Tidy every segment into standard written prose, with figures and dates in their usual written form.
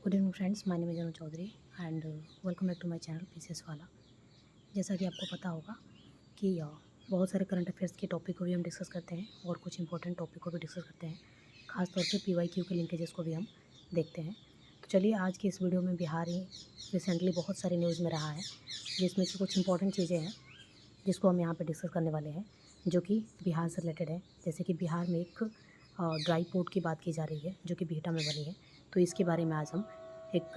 Good evening friends, my name is Anu Chaudhary and welcome back to my channel PCS वाला। जैसा कि आपको पता होगा कि बहुत सारे करंट अफेयर्स के टॉपिक को भी हम डिस्कस करते हैं और कुछ इंपॉर्टेंट टॉपिक को भी डिस्कस करते हैं। खासतौर पे पीवाईक्यू के लिंकेजेस को भी हम देखते हैं। तो चलिए आज की इस वीडियो में बिहार ही रिसेंटली बहुत सारी न्यूज़ में रहा है, जिसमें कि कुछ इंपॉर्टेंट चीज़ें हैं जिसको हम यहाँ पर डिस्कस करने वाले हैं, जो कि बिहार से रिलेटेड है। जैसे कि बिहार में एक ड्राई पोर्ट की बात की जा रही है जो कि बिहटा में बनी है, तो इसके बारे में आज हम एक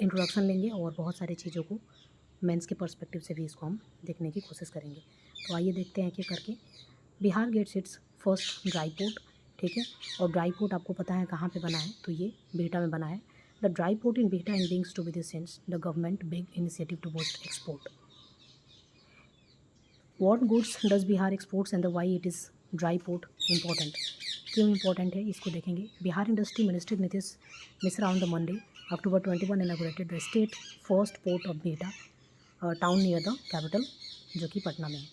इंट्रोडक्शन लेंगे और बहुत सारी चीज़ों को मेंस के पर्सपेक्टिव से भी इसको हम देखने की कोशिश करेंगे। तो आइए देखते हैं कि करके Bihar gets its first dry port. ठीक है, और ड्राई पोर्ट आपको पता है कहाँ पे बना है, तो ये बिहटा में बना है। The dry port in Bihta in links to with the sense the government big initiative to boost export. What goods does Bihar exports and the why it is dry port important. क्यों इम्पॉर्टेंट है इसको देखेंगे। Bihar industry minister Nitish Mishra on the Monday October 21 inaugurated the state first port of Bihta town near the capital, जो कि पटना में है।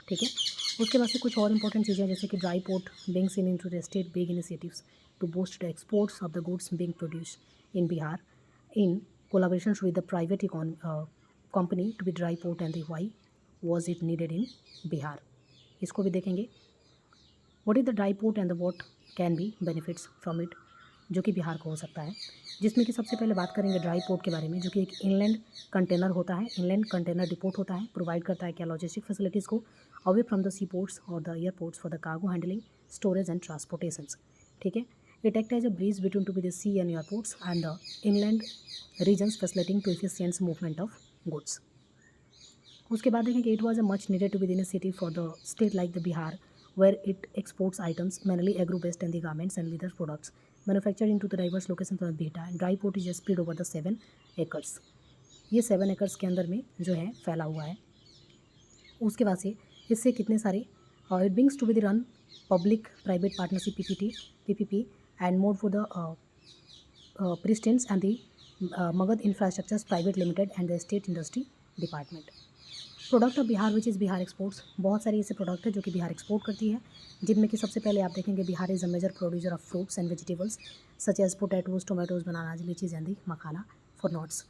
ठीक है, उसके बाद से कुछ और इंपॉर्टेंट चीज़ें जैसे कि dry port brings in to the state big initiatives to boost the exports of the goods being produce in Bihar in collaboration with the private company to be dry port and the why was it needed in Bihar. इसको भी देखेंगे। What is the dry port and the what can be benefits from it, जो कि बिहार को हो सकता है। जिसमें कि सबसे पहले बात करेंगे ड्राई पोर्ट के बारे में, जो कि एक इनलैंड कंटेनर होता है, इनलैंड कंटेनर डिपोर्ट होता है, प्रोवाइड करता है क्या लॉजिस्टिक फैसिलिटीज़ को away from the sea ports और the airports for the cargo handling, storage and transportations. ठीक है, it act as a bridge between to be the sea and airports and the inland regions facilitating to efficient movement of goods. उसके बाद देखेंगे it was a much needed to be the initiative for the state like the Bihar where it exports items mainly agro based and the garments and leather products manufactured in to the diverse location of Bihta and dry port is spread over the 7 acres. ये 7 acres के अंदर में जो है फैला हुआ है। उसके बाद से इससे कितने सारे it brings to be the run public private partnership PPP and more for the presence and the Magadh infrastructures private limited and the state industry department. Product of Bihar which is Bihar exports, बहुत सारे ऐसे प्रोडक्ट है जो कि Bihar export करती है, जिनमें कि सबसे पहले आप देखेंगे Bihar is a major producer of fruits and vegetables such as potatoes, tomatoes, bananas, lychees and the makhana for nuts.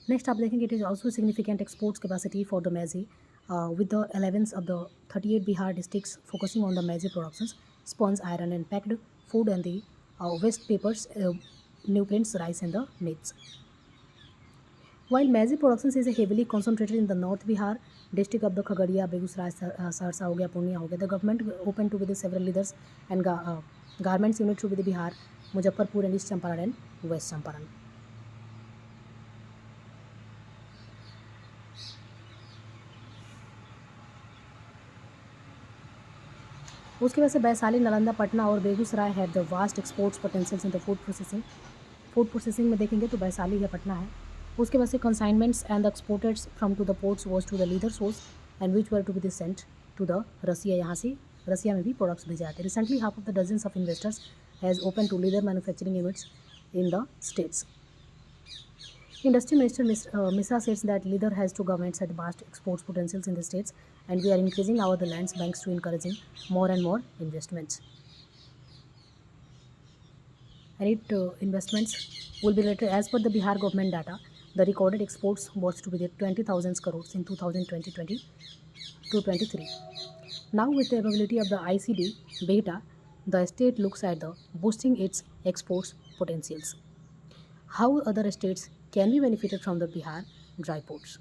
Next आप देखेंगे it is also significant exports capacity for the maize with the 11 of the 38 Bihar districts focusing on the maize productions, sponge, iron and packed food and the waste papers, nutrients, rice and the meats. While maize production is heavily concentrated in the North Bihar district of the Khagadiya, Begusaray, Saharsa हो गया, पूर्णिया हो गया, the government open to be the several leaders and garments unit to be the Bihar, Muzaffarpur and East Champaran and West Champaran। उसके बाद से वैशाली, नालंदा, पटना और Begusarai have the vast exports potentials in the food processing. Food processing में देखेंगे तो वैशाली है, पटना है। उसके बाद से consignments and the exporteds from to the ports was to the leather source and which were to be the sent to the Russia. यहाँ से रसिया में भी प्रोडक्ट्स भेजे जाते हैं। Recently half of the dozens of investors has open to leather manufacturing units in the states. Industry Minister Misra says that leader has two governments at vast exports potentials in the states and we are increasing our the lands banks to encouraging more and more investments. And investments will be related as per the Bihar government data. The recorded exports was to be the 20,000 crores in 2020 to 23. Now with the availability of the ICD beta, the state looks at the boosting its exports potentials. How other states can be benefited from the Bihar dry ports?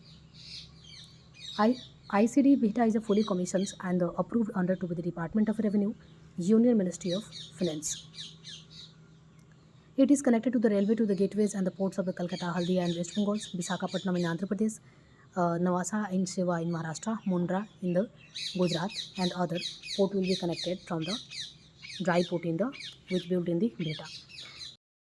ICD Bihta is a fully commissioned and approved under to be the Department of Revenue, Union Ministry of Finance. It is connected to the railway to the gateways and the ports of the Calcutta, Haldia and West Bengal, Visakhapatnam in Andhra Pradesh, Navasa in Shiva in Maharashtra, Mundra in the Gujarat, and other port will be connected from the dry port in the which built in the Bihta.